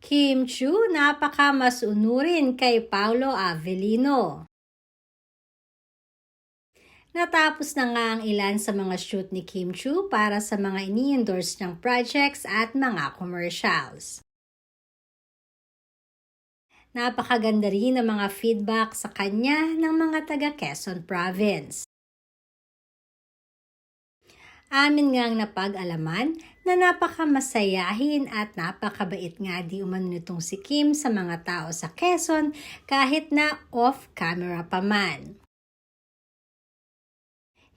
Kim Chiu napakamasunurin kay Paolo Avellino. Natapos na nga ang ilan sa mga shoot ni Kim Chiu para sa mga ini-endorse niyang projects at mga commercials. Napakaganda rin ang mga feedback sa kanya ng mga taga Quezon Province. Amin ngang napag-alaman na napakamasayahin at napakabait nga di umano nitong si Kim sa mga tao sa Quezon kahit na off-camera pa man.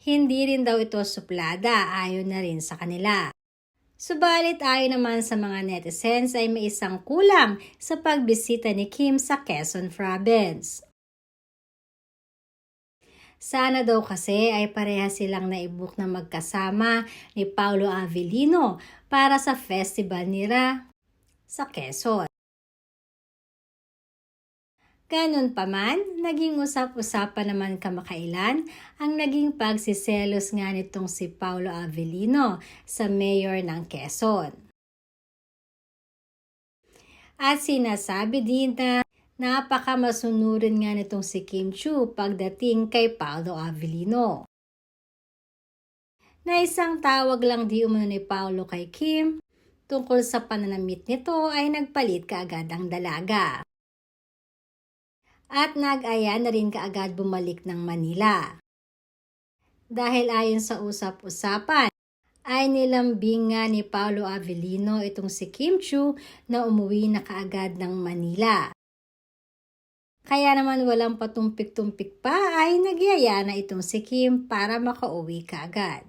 Hindi rin daw ito suplada ayon na rin sa kanila. Subalit ayon naman sa mga netizens ay may isang kulang sa pagbisita ni Kim sa Quezon Province. Sana daw kasi ay parehas silang naibuk na magkasama ni Paolo Avellino para sa festival nila sa Quezon. Ganun pa man, naging usap-usapan naman kamakailan ang naging pagsiselos nga nitong si Paolo Avellino sa mayor ng Quezon. At sinasabi din na napakamasunurin nga nitong si Kim Chiu pagdating kay Paolo Avellino. Na isang tawag lang di umano ni Paolo kay Kim tungkol sa pananamit nito ay nagpalit kaagad ang dalaga. At nag-aya na rin kaagad bumalik ng Manila. Dahil ayon sa usap-usapan, ay nilambing nga ni Paolo Avellino itong si Kim Chiu na umuwi na kaagad ng Manila. Kaya naman walang patumpik-tumpik pa ay nagyaya na itong si Kim para makauwi kaagad.